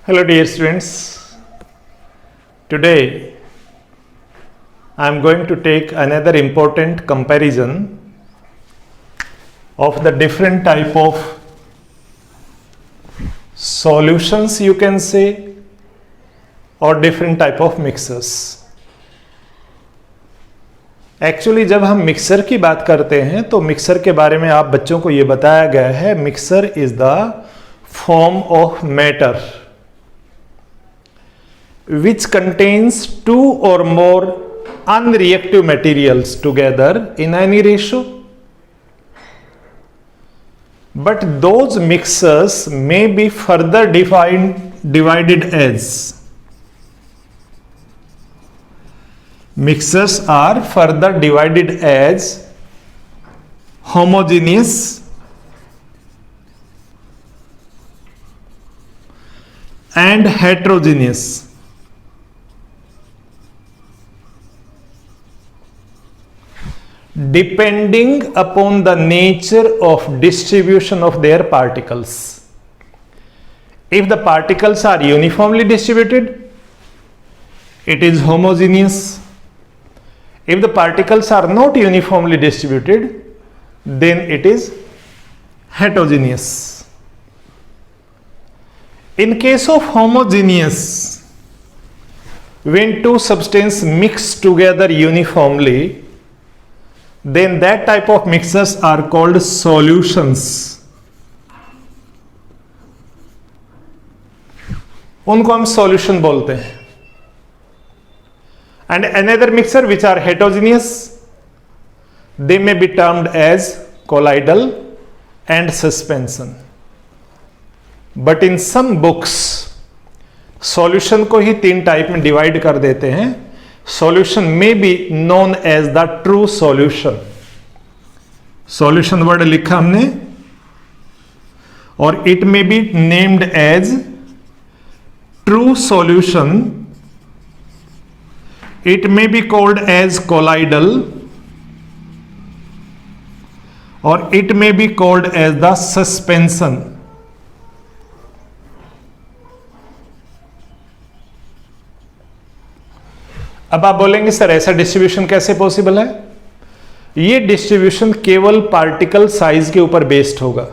Hello dear students, today I am going to take another important comparison of the different type of solutions you can say or different type of mixers. Actually जब हम mixer की बात करते हैं तो mixer के बारे में आप बच्चों को ये बताया गया है, mixer is the form of matter which contains two or more unreactive materials together in any ratio. But those mixers may be further divided as mixers are further divided as homogeneous and heterogeneous. Depending upon the nature of distribution of their particles. If the particles are uniformly distributed, it is homogeneous. If the particles are not uniformly distributed, then it is heterogeneous. In case of homogeneous, when two substances mix together uniformly, then that type of mixers are called solutions. उनको हम solution बोलते हैं. And another mixer which are heterogeneous, they may be termed as colloidal and suspension. But in some books, solution को ही तीन type में divide कर देते हैं. Solution may be known as the true solution. Solution word लिखा हमने, और it may be named as true solution. It may be called as colloidal, or it may be called as the suspension. अब आप बोलेंगे sir ऐसा distribution कैसे possible है? ये डिस्ट्रीब्यूशन केवल पार्टिकल साइज के ऊपर बेस्ड होगा,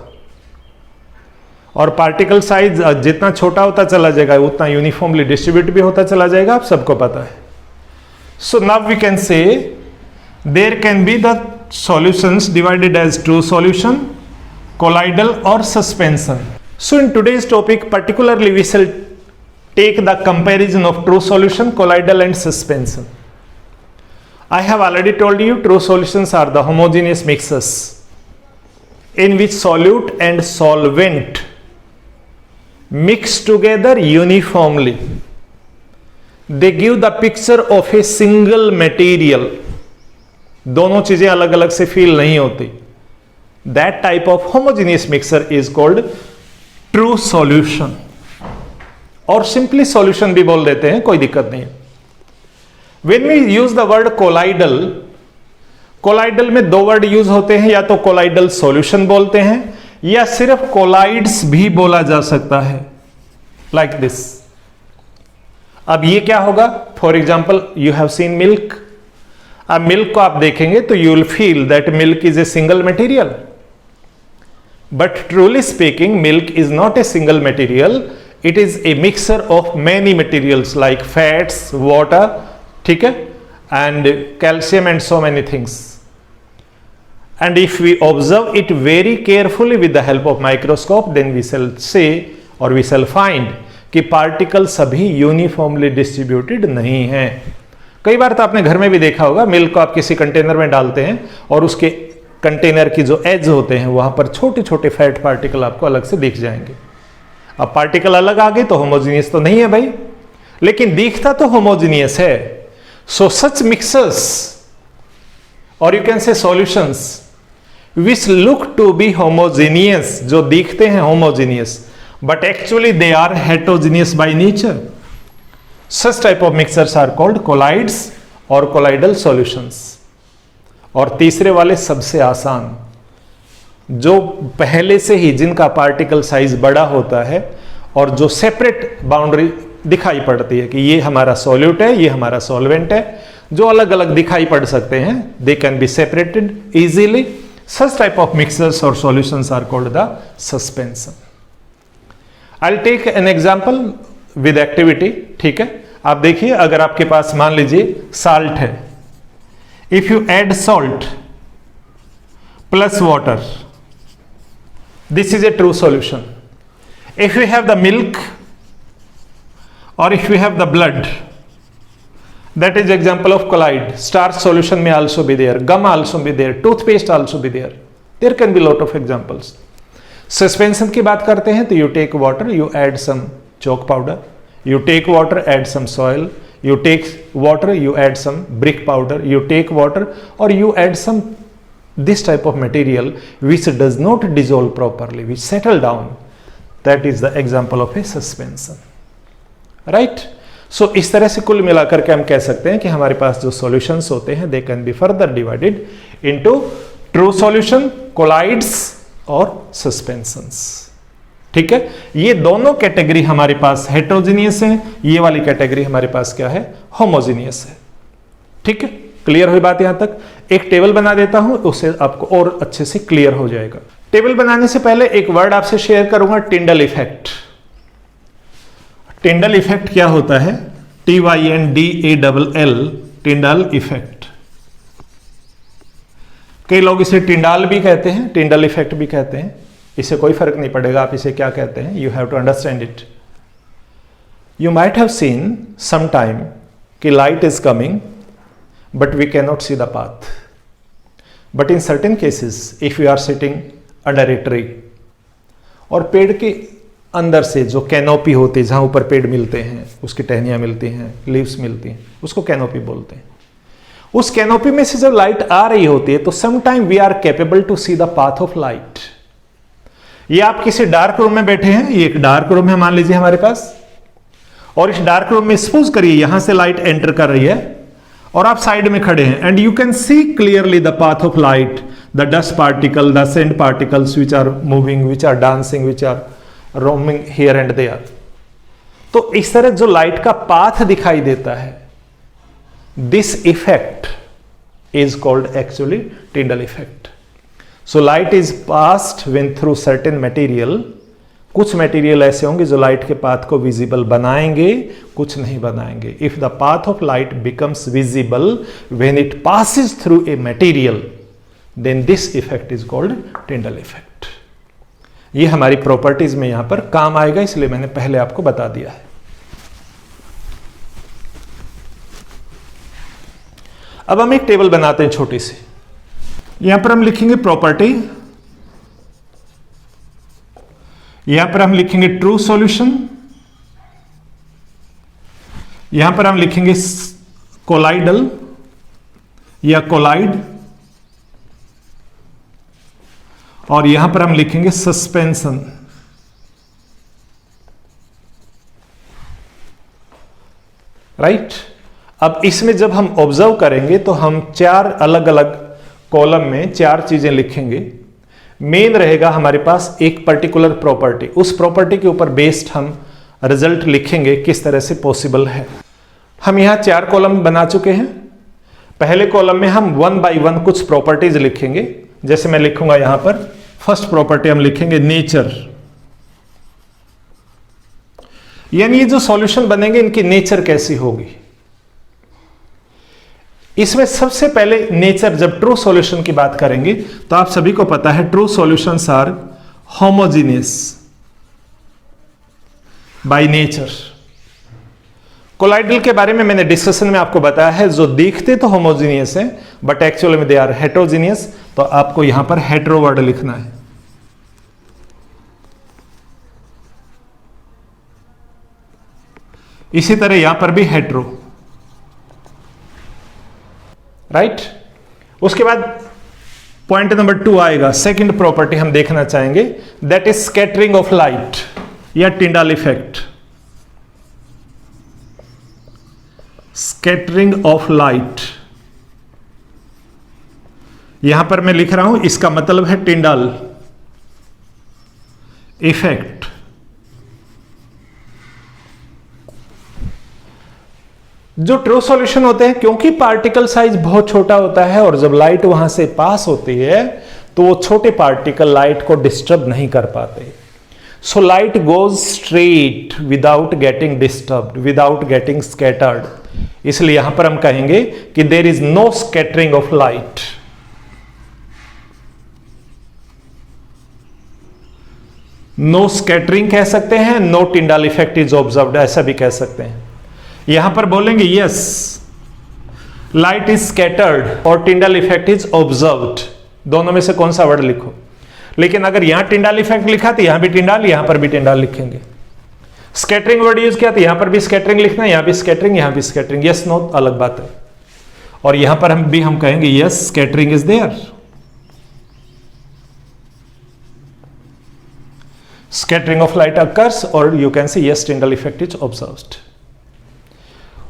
और पार्टिकल साइज जितना छोटा होता चला जाएगा उतना यूनिफॉर्मली डिस्ट्रीब्यूट भी होता चला जाएगा, आप सबको पता है. So now we can say there can be the solutions divided as true solution, colloidal और suspension. So in today's topic particularly we will take the comparison of true solution, colloidal and suspension. I have already told you true solutions are the homogeneous mixers in which solute and solvent mix together uniformly. They give the picture of a single material. दोनों चीजें अलग अलग से feel नहीं होती. That type of homogeneous mixer is called true solution. और simply solution भी बोल देते हैं, कोई दिक्कत नहीं. When we use the word colloidal, colloidal में दो वर्ड यूज होते हैं, या तो colloidal solution बोलते हैं या सिर्फ colloids भी बोला जा सकता है, like this. अब ये क्या होगा? For example you have seen milk. अब मिल्क को आप देखेंगे तो you will feel that milk is a single material, but truly speaking milk is not a single material. It is a mixture of many materials like fats, water, ठीक है, and calcium and so many things. And if we observe it very carefully with the help of microscope, then we shall say or we shall find कि particle सभी uniformly distributed नहीं हैं. कई बार तो आपने घर में भी देखा होगा, मिल्क को आप किसी कंटेनर में डालते हैं और उसके कंटेनर की जो एज होते हैं वहां पर छोटे छोटे फैट पार्टिकल आपको अलग से दिख जाएंगे. अब पार्टिकल अलग आ गए तो होमोजीनियस तो नहीं है भाई, लेकिन दिखता तो होमोजीनियस है. सो सच मिक्सर्स और you can say solutions which look to be homogeneous, जो दिखते हैं homogeneous but actually they are heterogeneous by nature. Such type of mixtures are called colloids और कोलाइडल सॉल्यूशंस. और तीसरे वाले सबसे आसान, जो पहले से ही जिनका पार्टिकल साइज बड़ा होता है और जो सेपरेट बाउंड्री दिखाई पड़ती है कि ये हमारा सॉल्यूट है, ये हमारा सॉल्वेंट है, जो अलग अलग दिखाई पड़ सकते हैं, they can be separated easily. Such type of mixtures or solutions are called the suspension. I'll take an example with activity. ठीक है, आप देखिए, अगर आपके पास मान लीजिए salt है, if you add salt plus water, this is a true solution. If you have the milk or if you have the blood, that is example of colloid. Starch solution may also be there, gum also be there, toothpaste also be there. There can be lot of examples. Suspension की बात करते हैं तो you take water, you add some chalk powder, you take water, add some soil, you take water, you add some brick powder, you take water or you add some this type of material which does not dissolve properly, which settle down. That is the example of a suspension. Right? सो इस तरह से कुल मिलाकर के हम कह सकते हैं कि हमारे पास जो सॉल्यूशंस होते हैं they can be further divided into true solution, colloids और सस्पेंशंस. ठीक है, ये दोनों कैटेगरी हमारे पास हेट्रोजीनियस है, ये वाली कैटेगरी हमारे पास क्या है, होमोजीनियस है. ठीक है, क्लियर हुई बात यहां तक. एक टेबल बना देता हूं, उससे आपको और अच्छे से क्लियर हो जाएगा. टेबल बनाने से पहले एक वर्ड आपसे शेयर करूंगा, टिंडल इफेक्ट. टिंडल इफेक्ट क्या होता है, TYNDALL, टिंडल इफेक्ट. कई लोग इसे टिंडाल भी कहते हैं, टिंडल इफेक्ट भी कहते हैं, इससे कोई फर्क नहीं पड़ेगा आप इसे क्या कहते हैं, you have to understand it. You might have seen some time कि light is coming but we can not see the path. But in certain cases if you are sitting under a tree, और पेड़ के अंदर से जो canopy होती है, जहां ऊपर पेड़ मिलते हैं, उसकी टहनियां मिलती हैं, लीव्स मिलती हैं, उसको कैनोपी बोलते हैं. उस कैनोपी में से जब लाइट आ रही होती है तो sometime we are capable to see the path of light. ये आप किसी डार्क रूम में बैठे हैं, ये एक डार्क रूम है मान लीजिए हमारे पास, और इस डार्क रूम में सपोज करिए यहां से लाइट एंटर कर रही है और आप साइड में खड़े हैं, and you can see clearly the path of light, the dust particle, the sand particles which are moving, which are dancing, which are roaming here and there. तो इस तरह जो लाइट का पाथ दिखाई देता है, this effect is called actually Tyndall effect. So light is passed when through certain material. कुछ material ऐसे होंगे जो लाइट के पाथ को विजिबल बनाएंगे, कुछ नहीं बनाएंगे. If the path of light becomes visible when it passes through a material, then this effect is called Tyndall effect. ये हमारी प्रॉपर्टीज में यहां पर काम आएगा, इसलिए मैंने पहले आपको बता दिया है. अब हम एक टेबल बनाते हैं छोटी सी. यहां पर हम लिखेंगे प्रॉपर्टी, यहां पर हम लिखेंगे ट्रू सॉल्यूशन, यहां पर हम लिखेंगे कोलाइडल या कोलाइड, और यहां पर हम लिखेंगे सस्पेंशन. राइट. अब इसमें जब हम ऑब्जर्व करेंगे तो हम 4 अलग अलग कॉलम में 4 चीजें लिखेंगे. मेन रहेगा हमारे पास एक पर्टिकुलर प्रॉपर्टी, उस प्रॉपर्टी के ऊपर बेस्ड हम रिजल्ट लिखेंगे किस तरह से पॉसिबल है. हम यहां 4 कॉलम बना चुके हैं. पहले कॉलम में हम 1 बाय 1 कुछ प्रॉपर्टीज लिखेंगे. जैसे मैं लिखूंगा यहां पर फर्स्ट प्रॉपर्टी हम लिखेंगे नेचर, यानी ये जो सॉल्यूशन बनेंगे इनकी नेचर कैसी होगी. इसमें सबसे पहले नेचर, जब ट्रू सॉल्यूशन की बात करेंगे तो आप सभी को पता है true solutions are homogeneous by nature. Colloidal के बारे में मैंने डिस्कशन में आपको बताया है, जो दिखते तो होमोजीनियस है बट एक्चुअली में दे आर हेट्रोजीनियस. तो आपको यहां पर हेट्रो वर्ड लिखना है. इसी तरह यहां पर भी हेट्रो. राइट. उसके बाद पॉइंट नंबर 2 आएगा. सेकंड प्रॉपर्टी हम देखना चाहेंगे, that is scattering of light या Tyndall effect. Scattering of light, यहां पर मैं लिख रहा हूं, इसका मतलब है टिंडल इफेक्ट. जो ट्रू सॉल्यूशन होते हैं, क्योंकि पार्टिकल साइज बहुत छोटा होता है और जब लाइट वहां से पास होती है तो वो छोटे पार्टिकल लाइट को डिस्टर्ब नहीं कर पाते। So light goes straight without getting disturbed, without getting scattered. इसलिए यहां पर हम कहेंगे कि there is no scattering of light. No scattering कह सकते हैं, no Tyndall effect is observed ऐसा भी कह सकते हैं। यहां पर बोलेंगे यस लाइट इज स्कैटर्ड और टिंडाल इफेक्ट इज ऑब्जर्व्ड, दोनों में से कौन सा वर्ड लिखो। लेकिन अगर यहां टिंडाल इफेक्ट लिखा तो यहां भी टिंडाल, यहां पर भी टिंडाल लिखेंगे। स्कैटरिंग वर्ड यूज किया तो यहां पर भी स्कैटरिंग लिखना, यहां भी स्कैटरिंग, यहां भी स्कैटरिंग, यस नो अलग बात है। और यहां पर हम कहेंगे yes scattering is there, scattering of light occurs or you can say yes Tyndall effect is observed।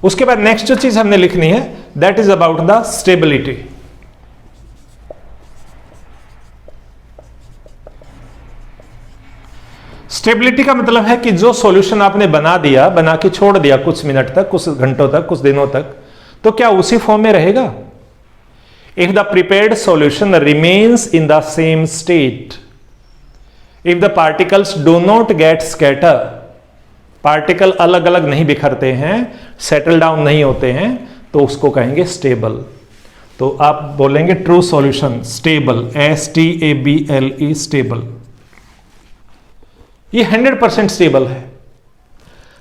उसके बाद नेक्स्ट जो चीज हमने लिखनी है that is about the stability. Stability का मतलब है कि जो सॉल्यूशन आपने बना के छोड़ दिया कुछ मिनट तक, कुछ घंटों तक, कुछ दिनों तक, तो क्या उसी फॉर्म में रहेगा। If the prepared solution remains in the same state, if the particles do not gate scatter, particle अलग अलग नहीं बिखरते हैं, सेटल डाउन नहीं होते हैं, तो उसको कहेंगे स्टेबल। तो आप बोलेंगे true solution stable, STABLE stable, ये 100% स्टेबल है।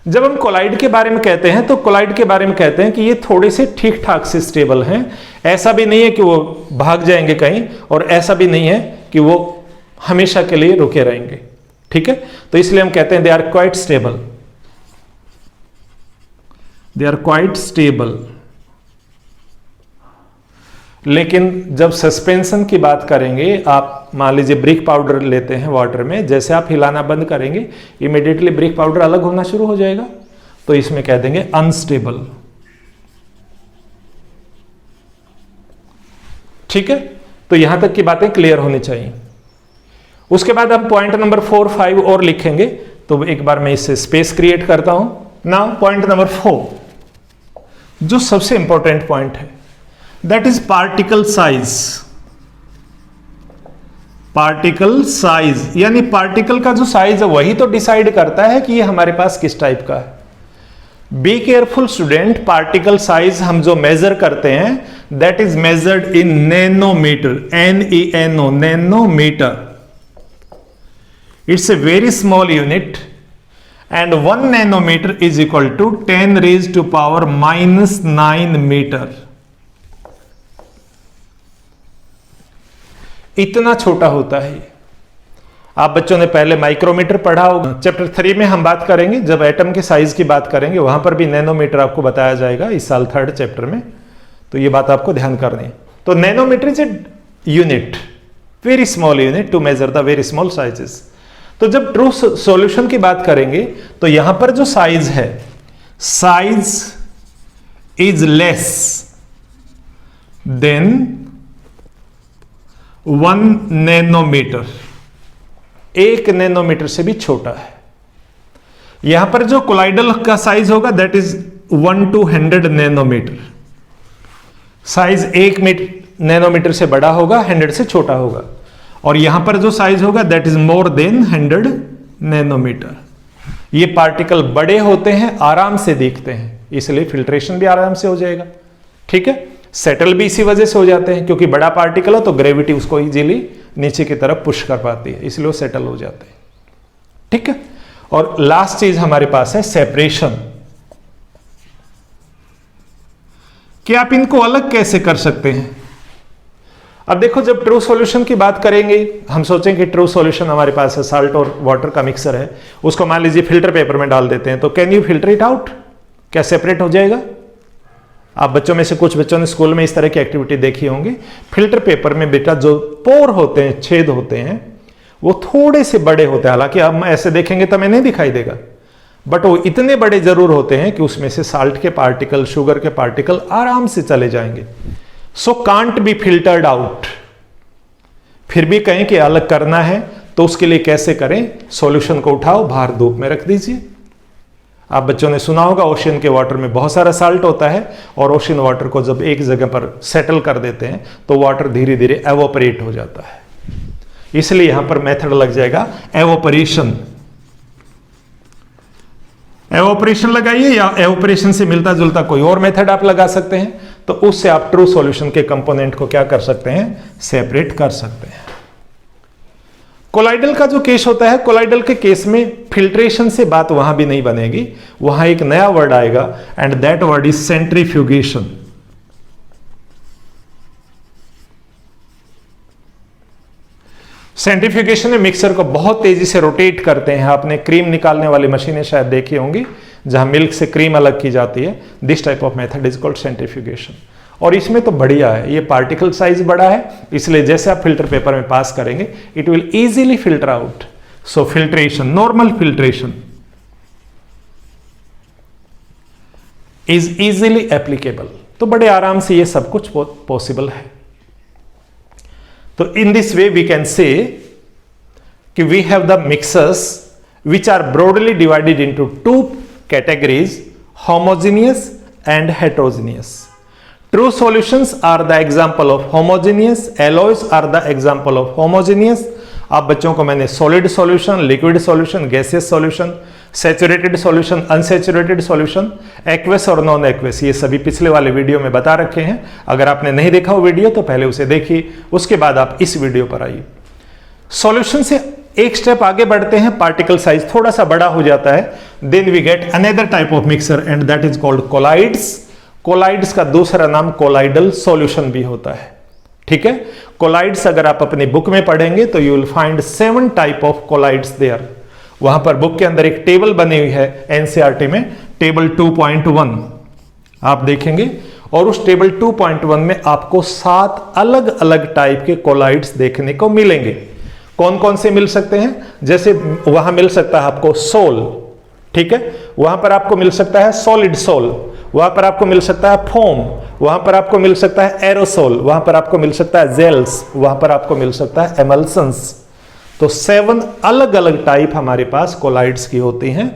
जब हम कोलाइड के बारे में कहते हैं तो कोलाइड के बारे में कहते हैं कि ये थोड़े से ठीक ठाक से स्टेबल हैं, ऐसा भी नहीं है कि वो भाग जाएंगे कहीं और ऐसा भी नहीं है कि वो हमेशा के लिए रुके रहेंगे, ठीक है। तो इसलिए हम कहते हैं they are quite stable, they are quite stable. लेकिन जब सस्पेंशन की बात करेंगे, आप मान लीजिए ब्रिक पाउडर लेते हैं वाटर में, जैसे आप हिलाना बंद करेंगे इमीडिएटली ब्रिक पाउडर अलग होना शुरू हो जाएगा, तो इसमें कह देंगे अनस्टेबल, ठीक है। तो यहां तक की बातें क्लियर होनी चाहिए। उसके बाद हम पॉइंट नंबर 4, 5 और लिखेंगे, तो एक बार मैं इससे स्पेस क्रिएट करता हूं। नाउ पॉइंट नंबर 4 जो सबसे इंपॉर्टेंट पॉइंट है that is particle size. Particle size यानी पार्टिकल का जो साइज है वही तो डिसाइड करता है कि ये हमारे पास किस टाइप का है। Be careful student, particle size हम जो मेजर करते हैं that is measured in nanometer, NENO, nanometer. It's a very small unit and 1 nanometer is equal to 10 raised to power -9 meter। इतना छोटा होता है। आप बच्चों ने पहले माइक्रोमीटर पढ़ा होगा, चैप्टर 3 में हम बात करेंगे, जब एटम के साइज की बात करेंगे वहां पर भी नैनोमीटर आपको बताया जाएगा इस साल 3rd चैप्टर में, तो ये बात आपको ध्यान करनी है। तो nanometer is a unit, very small unit to measure the very small sizes. तो जब ट्रू सॉल्यूशन की बात करेंगे तो यहां पर जो साइज है, size is less than 1 nanometer, 1 nanometer से भी छोटा है। यहां पर जो कोलाइडल का साइज होगा that is 1 to 100 nanometer. Size 1 nanometer से बड़ा होगा, 100 से छोटा होगा। और यहां पर जो साइज होगा that is more than 100 nanometer. ये पार्टिकल बड़े होते हैं, आराम से दिखते हैं, इसलिए फिल्ट्रेशन भी आराम से हो जाएगा, ठीक है। सेटल भी इसी वजह से हो जाते हैं क्योंकि बड़ा पार्टिकल हो तो ग्रेविटी उसको इजीली नीचे की तरफ पुश कर पाती है, इसलिए वो सेटल हो जाते हैं, ठीक है। और लास्ट चीज हमारे पास है सेपरेशन, कि आप इनको अलग कैसे कर सकते हैं। अब देखो जब ट्रू सॉल्यूशन की बात करेंगे, हम सोचें कि ट्रू सॉल्यूशन हमारे पास है, साल्ट और वाटर का मिक्सर है, उसको मान लीजिए फिल्टर पेपर में डाल देते हैं, तो can you filter it out, क्या सेपरेट हो जाएगा। आप बच्चों में से कुछ बच्चों ने स्कूल में इस तरह की एक्टिविटी देखी होंगी। फिल्टर पेपर में बेटा जो पोर होते हैं, छेद होते हैं, वो थोड़े से बड़े होते हैं, हालांकि हम ऐसे देखेंगे तो हमें नहीं दिखाई देगा, बट वो इतने बड़े जरूर होते हैं कि उसमें से साल्ट के पार्टिकल, शुगर के पार्टिकल आराम से चले जाएंगे। So can't be filtered out. फिर भी कहें कि अलग करना है तो उसके लिए कैसे करें, सॉल्यूशन को उठाओ, बाहर धूप में रख दीजिए, आप बच्चों ने सुना होगा ओशियन के वाटर में बहुत सारा साल्ट होता है और ओशियन वाटर को जब एक जगह पर सेटल कर देते हैं तो वाटर धीरे धीरे एवोपरेट हो जाता है। इसलिए यहां पर मेथड लग जाएगा एवोपरेशन। एवोपरेशन लगाइए या एवोपरेशन से मिलता जुलता कोई और मेथड आप लगा सकते हैं, तो उससे आप ट्रू सॉल्यूशन के कंपोनेंट को क्या कर सकते हैं, सेपरेट कर सकते हैं। कोलाइडल का जो केस होता है, कोलाइडल के केस में फिल्ट्रेशन से बात वहां भी नहीं बनेगी, वहां एक नया वर्ड आएगा and that word is centrifugation. Centrifugation में मिक्सर को बहुत तेजी से रोटेट करते हैं। आपने क्रीम निकालने वाली मशीनें शायद देखी होंगी जहां मिल्क से क्रीम अलग की जाती है। This type of method is called centrifugation. और इसमें तो बढ़िया है, ये पार्टिकल साइज बड़ा है, इसलिए जैसे आप फिल्टर पेपर में पास करेंगे it will easily filter out. So filtration, normal filtration is easily applicable. तो बड़े आराम से ये सब कुछ पॉसिबल है। तो in this way we can say कि we have the mixtures which are broadly divided into two categories, homogeneous and heterogeneous. True solutions are the example of homogeneous, alloys are the example of homogeneous. आप बच्चों को मैंने solid solution, liquid solution, gaseous solution, saturated solution, unsaturated solution, aqueous और non aqueous, ये सभी पिछले वाले video में बता रखे हैं। अगर आपने नहीं देखा वो वीडियो तो पहले उसे देखिए, उसके बाद आप इस वीडियो पर आइए। सॉल्यूशन से एक स्टेप आगे बढ़ते हैं, पार्टिकल साइज थोड़ा सा बड़ा हो जाता है, then we get another type of mixture and that is called colloids. Colloids का दूसरा नाम कोलाइडल सॉल्यूशन भी होता है। ठीक है, कोलाइड्स अगर आप अपनी बुक में पढ़ेंगे तो you will find 7 type of colloids there. वहां पर बुक के अंदर एक टेबल बनी हुई है एनसीईआरटी में, टेबल 2.1 आप देखेंगे, और उस टेबल 2.1 में आपको 7 अलग अलग टाइप के कोलाइड्स देखने को मिलेंगे। कौन कौन से मिल सकते हैं, जैसे वहां मिल सकता है आपको सोल, ठीक है, वहां पर आपको मिल सकता है सॉलिड सोल, वहां पर आपको मिल सकता है फोम, वहां पर आपको मिल सकता है एरोसोल, वहां पर आपको मिल सकता है जेल्स, वहां पर आपको मिल सकता है एमल्सन्स। तो 7 अलग अलग टाइप हमारे पास कोलाइड्स की होती हैं।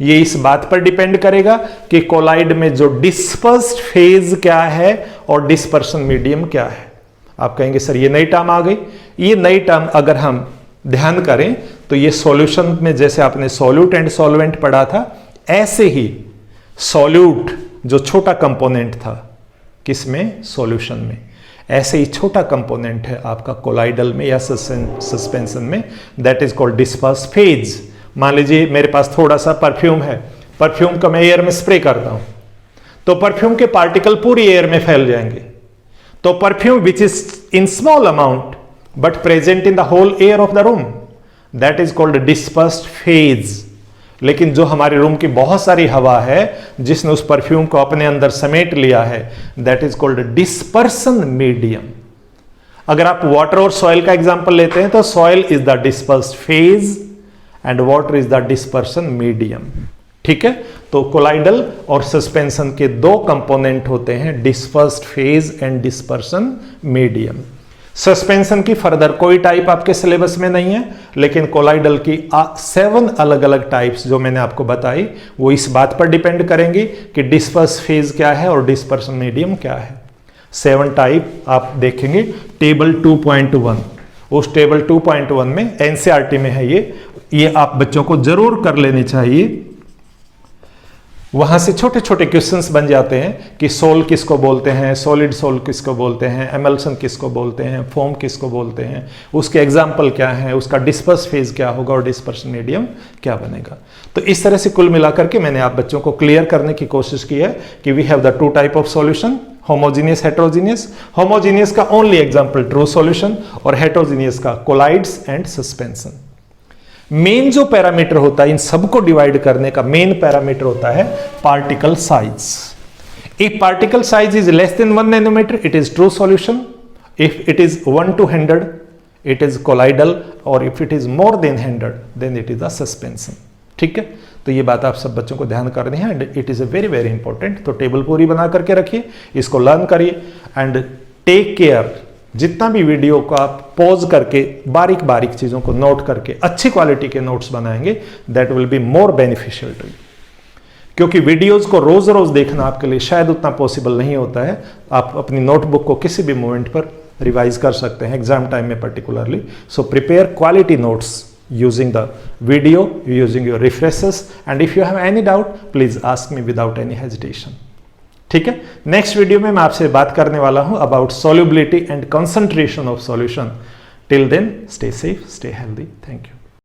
ये इस बात पर डिपेंड करेगा कि कोलाइड में जो डिस्पर्स्ड फेज क्या है और डिस्पर्सन मीडियम क्या है। आप कहेंगे सर ये नई टर्म आ गई। ये नई टर्म अगर हम ध्यान करें तो ये सॉल्यूशन में जैसे आपने सॉल्यूट एंड सॉल्वेंट पढ़ा था, ऐसे ही सॉल्यूट जो छोटा कंपोनेंट था किसमें, सॉल्यूशन में, ऐसे ही छोटा कंपोनेंट है आपका कोलाइडल में या सस्पेंशन में, that is called disperse phase. मान लीजिए मेरे पास थोड़ा सा परफ्यूम है, परफ्यूम का मैं एयर में स्प्रे करता हूं तो परफ्यूम के पार्टिकल पूरी एयर में फैल जाएंगे। तो perfume which is in small amount but present in the whole air of the room, that is called dispersed phase. लेकिन जो हमारे रूम की बहुत सारी हवा है जिसने उस परफ्यूम को अपने अंदर समेट लिया है, that is called dispersion medium. अगर आप वाटर और सॉइल का एग्जांपल लेते हैं तो soil is the dispersed phase and water is the dispersion medium. ठीक है, तो कोलाइडल और सस्पेंशन के 2 कंपोनेंट होते हैं, dispersed phase and dispersion medium. Suspension की फर्दर कोई टाइप आपके सिलेबस में नहीं है, लेकिन कोलाइडल की 7 अलग अलग टाइप्स जो मैंने आपको बताई वो इस बात पर डिपेंड करेंगी कि डिस्पर्स फेज क्या है और डिस्पर्सन मीडियम क्या है। 7 टाइप आप देखेंगे टेबल 2.1। उस टेबल 2.1 में एनसीईआरटी में है ये आप बच्चों को जरूर कर लेनी चाहिए। वहां से छोटे छोटे क्वेश्चंस बन जाते हैं कि सोल किसको बोलते हैं, सॉलिड सोल किसको बोलते हैं, एमल्सन किसको बोलते हैं, फोम किसको बोलते हैं, उसके एग्जाम्पल क्या है, उसका डिस्पर्स फेज क्या होगा और डिस्पर्सन मीडियम क्या बनेगा। तो इस तरह से कुल मिलाकर के मैंने आप बच्चों को क्लियर करने की कोशिश की है कि we have the 2 type of solution, homogeneous, heterogeneous. Homogeneous का ओनली एग्जाम्पल ट्रू सॉल्यूशन और हेटेरोजीनियस का कोलाइड्स एंड सस्पेंशन। मेन जो पैरामीटर होता है इन सबको डिवाइड करने का मेन पैरामीटर होता है particle size. If particle size is less than 1 nanometre it is true solution, if it is 1 to 100 it is colloidal, और if it is more than 100 then it is the suspension. ठीक है, तो ये बात आप सब बच्चों को ध्यान करनी है and it is a very very important. तो टेबल पूरी बना करके रखिए, इसको लर्न करिए एंड टेक केयर। जितना भी वीडियो को आप पॉज करके बारीक बारीक चीजों को नोट करके अच्छी क्वालिटी के नोट्स बनाएंगे, that will be more beneficial to you. क्योंकि वीडियोस को रोज रोज देखना आपके लिए शायद उतना पॉसिबल नहीं होता है। आप अपनी नोटबुक को किसी भी मोमेंट पर रिवाइज कर सकते हैं, एग्जाम टाइम में particularly. So prepare quality notes using the video, using your refreshes, and if you have any doubt please ask me without any hesitation। ठीक है, नेक्स्ट वीडियो में मैं आपसे बात करने वाला हूं about solubility and concentration of solution। Till then, stay safe, stay healthy, thank you।